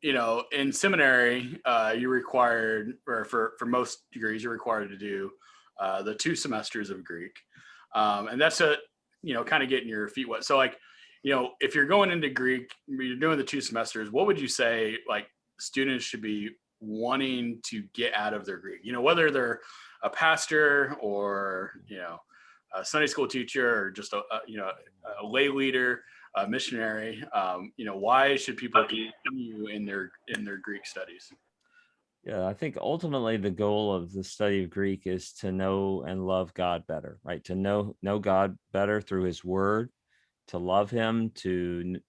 in seminary, you required, or for most degrees, you're required to do the 2 semesters of Greek, and that's kind of getting your feet wet. So, like, if you're going into Greek, you're doing the 2 semesters. What would you say, like, students should be wanting to get out of their Greek? Whether they're a pastor or a Sunday school teacher or just a lay leader, a missionary. Why should people continue in their Greek studies? Yeah, I think ultimately the goal of the study of Greek is to know and love God better, right? To know God better through His Word, to love Him, to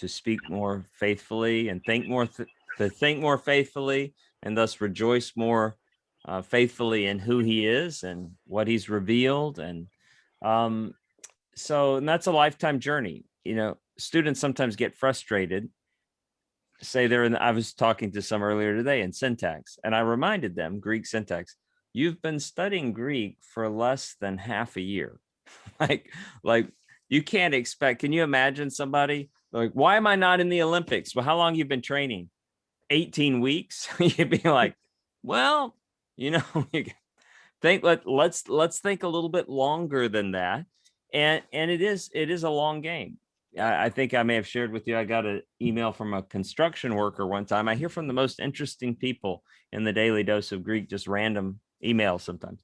speak more faithfully and to think more faithfully, and thus rejoice more faithfully in who He is and what He's revealed. Um, and that's a lifetime journey. Students sometimes get frustrated. Say I was talking to some earlier today in syntax, and I reminded them Greek syntax. You've been studying Greek for less than half a year. like, like you can't expect. Can you imagine somebody like, why am I not in the Olympics? Well, how long you've been training? 18 weeks. You'd be like, well, you think let's think a little bit longer than that. And it is a long game. I think I may have shared with you, I got an email from a construction worker one time. I hear from the most interesting people in the Daily Dose of Greek, just random emails sometimes.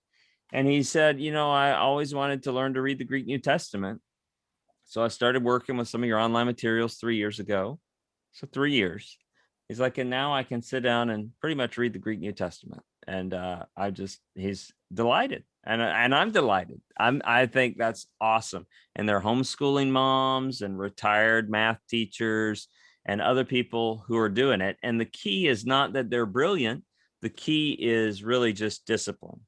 And he said, I always wanted to learn to read the Greek New Testament. So I started working with some of your online materials 3 years ago. So 3 years. He's like, and now I can sit down and pretty much read the Greek New Testament. And he's delighted. And I'm delighted. I think that's awesome. And they're homeschooling moms and retired math teachers and other people who are doing it. And the key is not that they're brilliant. The key is really just discipline.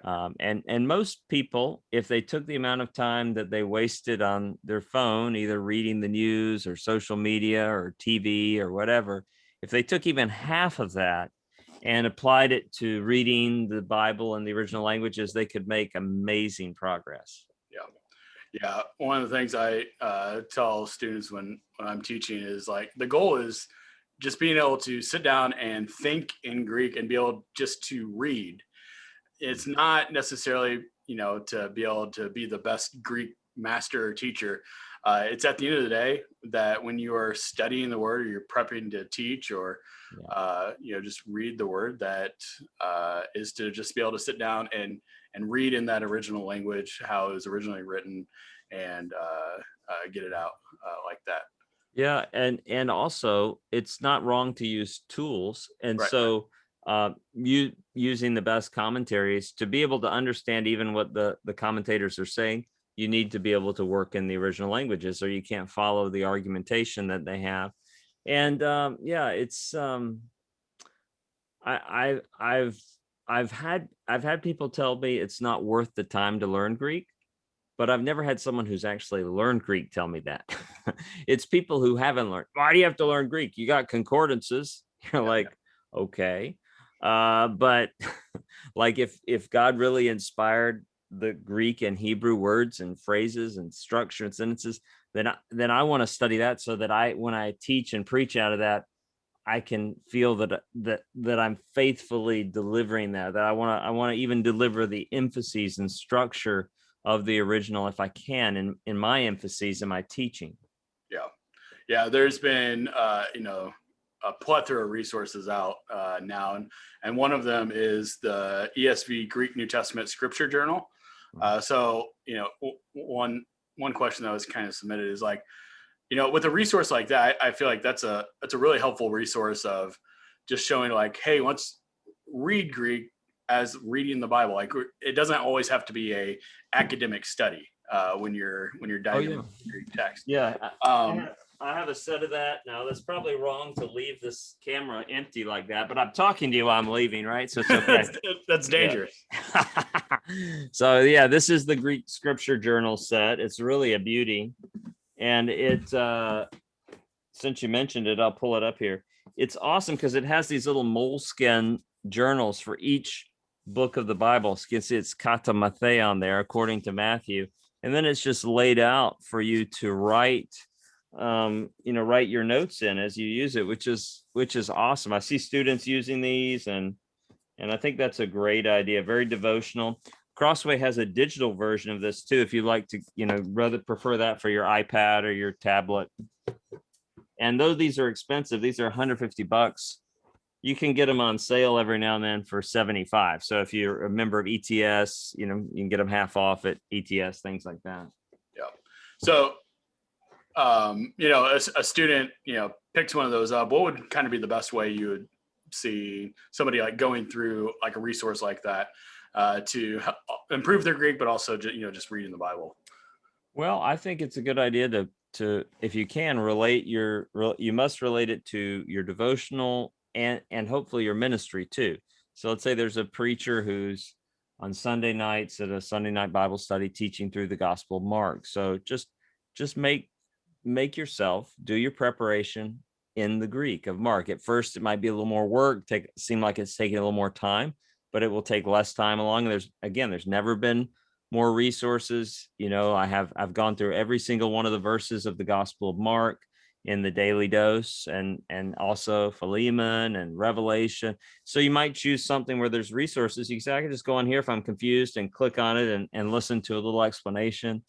And most people, if they took the amount of time that they wasted on their phone, either reading the news or social media or TV or whatever, if they took even half of that and applied it to reading the Bible in the original languages, they could make amazing progress. Yeah. One of the things I tell students when I'm teaching is, like, the goal is just being able to sit down and think in Greek and be able just to read. It's not necessarily, to be able to be the best Greek master or teacher. It's at the end of the day that when you are studying the word, or you're prepping to teach, or just read the word, that is to just be able to sit down and read in that original language, how it was originally written, and get it out like that. Yeah, and also it's not wrong to use tools, and Right. so you using the best commentaries to be able to understand even what the commentators are saying. You need to be able to work in the original languages, or you can't follow the argumentation that they have. And it's I've had people tell me it's not worth the time to learn Greek, but I've never had someone who's actually learned Greek tell me that. It's people who haven't learned. Why do you have to learn Greek? You got concordances. You're like, okay. But like if God really inspired the Greek and Hebrew words and phrases and structure and sentences, then I want to study that so that when I teach and preach out of that, I can feel that I'm faithfully delivering that I want to even deliver the emphases and structure of the original if I can in my emphases in my teaching. Yeah. There's been a plethora of resources out now, and one of them is the ESV Greek New Testament Scripture Journal. So one question that was kind of submitted is, like, with a resource like that, I feel like that's a really helpful resource of just showing, like, hey, let's read Greek as reading the Bible. Like, it doesn't always have to be a academic study when you're diving into Greek text. Yeah. I have a set of that. Now, that's probably wrong to leave this camera empty like that, but I'm talking to you while I'm leaving, right? So it's okay. That's dangerous. So yeah, this is the Greek Scripture Journal set. It's really a beauty. And since you mentioned it, I'll pull it up here. It's awesome because it has these little moleskin journals for each book of the Bible. So you can see it's kata Mattheon there, according to Matthew. And then it's just laid out for you to write write your notes in as you use it, which is awesome. I see students using these, and I think that's a great idea. Very devotional. Crossway has a digital version of this too, if you like to, rather prefer that for your iPad or your tablet. And though these are expensive, these are $150. You can get them on sale every now and then for 75. So if you're a member of ETS, you can get them half off at ETS, things like that. Yeah. So, a student, picks one of those up. What would kind of be the best way you would see somebody like going through like a resource like that to improve their Greek, but also just reading the Bible? Well, I think it's a good idea to if you can you must relate it to your devotional and hopefully your ministry too. So let's say there's a preacher who's on Sunday nights at a Sunday night Bible study teaching through the Gospel of Mark. So just make yourself do your preparation in the Greek of Mark. At first, it might be a little more work, seem like it's taking a little more time, but it will take less time along. There's never been more resources. I've gone through every single one of the verses of the Gospel of Mark in the daily dose, and also Philemon and Revelation. So you might choose something where there's resources. You can say, I can just go on here if I'm confused and click on it and listen to a little explanation,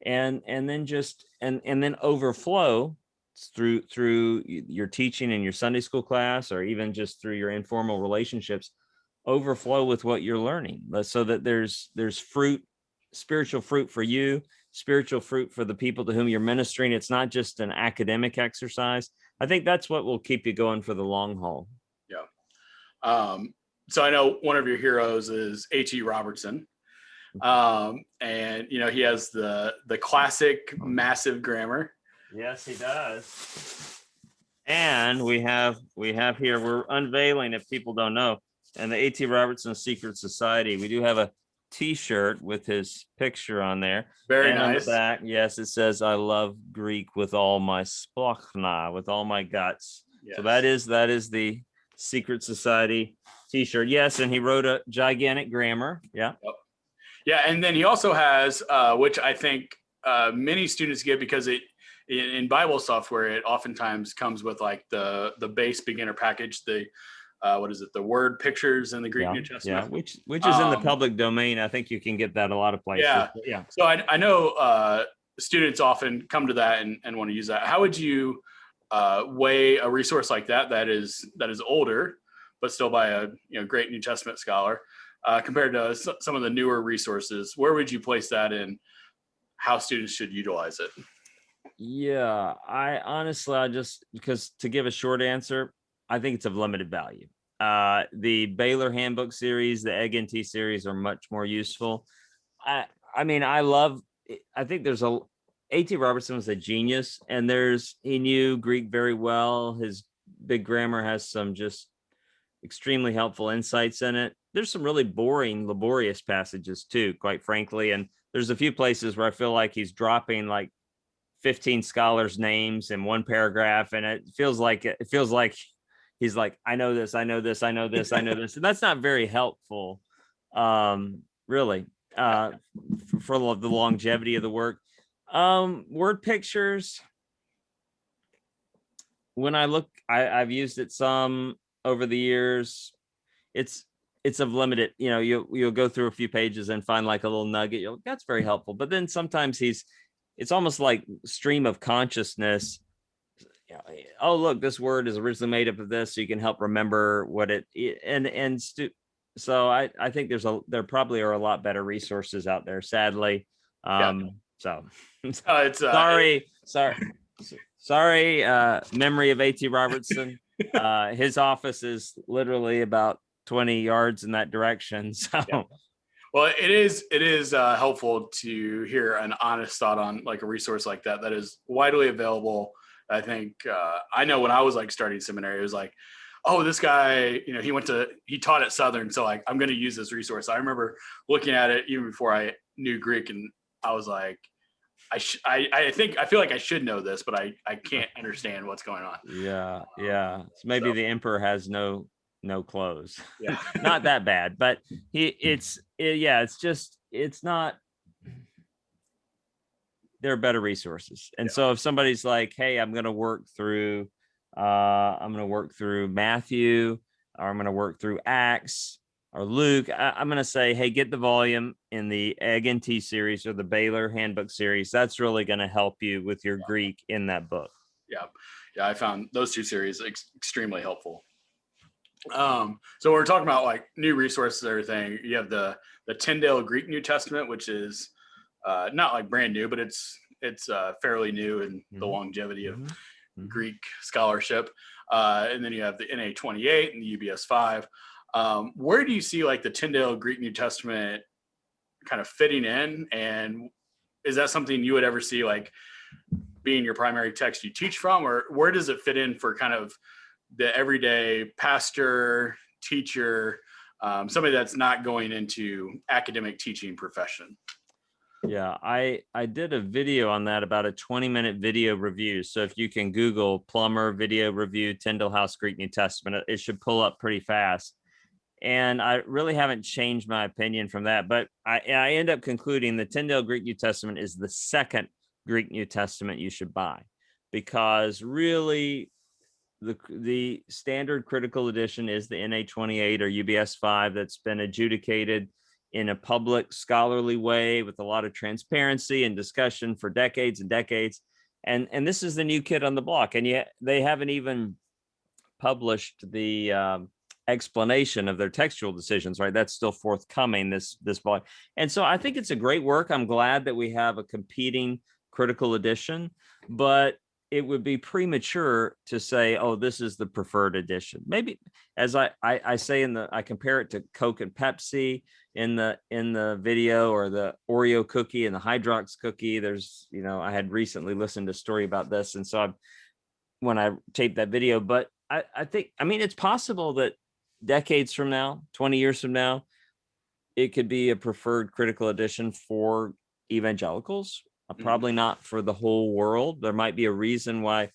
and then overflow through your teaching in your Sunday school class, or even just through your informal relationships, overflow with what you're learning, so that there's fruit, spiritual fruit for you, spiritual fruit for the people to whom you're ministering. It's not just an academic exercise. I think that's what will keep you going for the long haul. Yeah. So I know one of your heroes is H.E. Robertson. And he has the classic massive grammar. Yes, he does. And we have here, we're unveiling, if people don't know, and the A.T. Robertson Secret Society, we do have a t-shirt with his picture on there. Very and nice. On the back, yes, it says, I love Greek with all my splachna, with all my guts. Yes. So that is the Secret Society t-shirt. Yes, and he wrote a gigantic grammar. Yeah. Yep. Yeah, and then he also has, which I think many students get, because in Bible software, it oftentimes comes with like the base beginner package, the the word pictures in the Greek New Testament. Yeah, which is in the public domain. I think you can get that a lot of places. Yeah. So I know students often come to that and want to use that. How would you weigh a resource like that is older, but still by a great New Testament scholar, compared to some of the newer resources? Where would you place that in how students should utilize it? Yeah, I honestly, because to give a short answer, I think it's of limited value. The Baylor Handbook series, the Egg and Tea series are much more useful. I think there's A.T. Robertson was a genius, and he knew Greek very well. His big grammar has some just extremely helpful insights in it. There's some really boring, laborious passages too, quite frankly. And there's a few places where I feel like he's dropping like 15 scholars' names in one paragraph, and it feels like he's like, I know this, and that's not very helpful, really, for the longevity of the work. Word pictures, when I look, I've used it some over the years. It's of limited, you'll go through a few pages and find like a little nugget. That's very helpful. But then sometimes it's almost like stream of consciousness. Oh, look, this word is originally made up of this, so you can help remember what so I think there probably are a lot better resources out there, sadly. So it's sorry, memory of A.T. Robertson. His office is literally about 20 yards in that direction. So well, it is helpful to hear an honest thought on like a resource like that is widely available. I think I know when I was like starting seminary, it was like, oh, this guy, he taught at Southern, so like I'm going to use this resource. I remember looking at it even before I knew Greek, and I was like, I feel like I should know this, but I can't understand what's going on. Yeah. So maybe the emperor has no clothes. Yeah. Not that bad, but it's not. there are better resources. And Yeah. so if somebody's like, hey, I'm going to work through Matthew, or I'm going to work through Acts or Luke, I'm going to say, hey, get the volume in the Egg and Tea series or the Baylor Handbook series. That's really going to help you with your Greek in that book. Yeah. Yeah. I found those two series extremely helpful. So we're talking about like new resources, and everything. You have the Tyndale Greek New Testament, which is not like brand new, but it's fairly new in the longevity of Greek scholarship. And then you have the NA 28 and the UBS 5. Where do you see like the Tyndale Greek New Testament kind of fitting in? And is that something you would ever see like being your primary text you teach from, or where does it fit in for kind of the everyday pastor, teacher, somebody that's not going into academic teaching profession? Yeah, I did a video on that, about a 20-minute video review. So if you can Google Plummer video review, Tyndale House Greek New Testament, it should pull up pretty fast. And I really haven't changed my opinion from that. But I end up concluding the Tyndale Greek New Testament is the second Greek New Testament you should buy, because really the standard critical edition is the NA 28 or UBS 5 that's been adjudicated in a public scholarly way with a lot of transparency and discussion for decades and decades. And this is the new kid on the block. And yet they haven't even published the explanation of their textual decisions, right? That's still forthcoming, this volume. And so I think it's a great work. I'm glad that we have a competing critical edition, but it would be premature to say, oh, this is the preferred edition. Maybe, as I say I compare it to Coke and Pepsi in the video, or the Oreo cookie and the Hydrox cookie. There's, I had recently listened to a story about this. And so when I taped that video, but I think, it's possible that decades from now, 20 years from now, it could be a preferred critical edition for evangelicals. Probably not for the whole world. There might be a reason why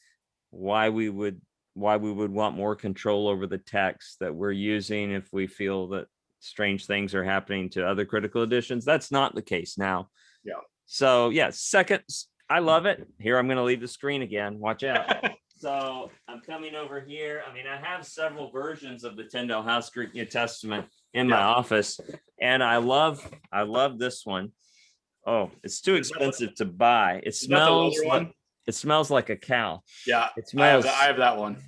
we would want more control over the text that we're using if we feel that strange things are happening to other critical editions. That's not the case now. Yeah. So yeah, second, I love it. Here, I'm going to leave the screen again. Watch out. So I'm coming over here. I have several versions of the Tyndale House Greek New Testament in my office, and I love this one. Oh, it's too expensive to buy. It smells like a cow. Yeah, it smells. I have that one.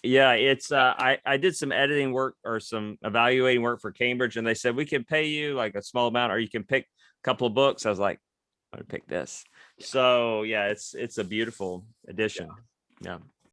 Yeah, it's I did some editing work or some evaluating work for Cambridge, and they said we can pay you like a small amount, or you can pick a couple of books. I was like, I'm gonna pick this. Yeah. So yeah, it's a beautiful edition. Yeah.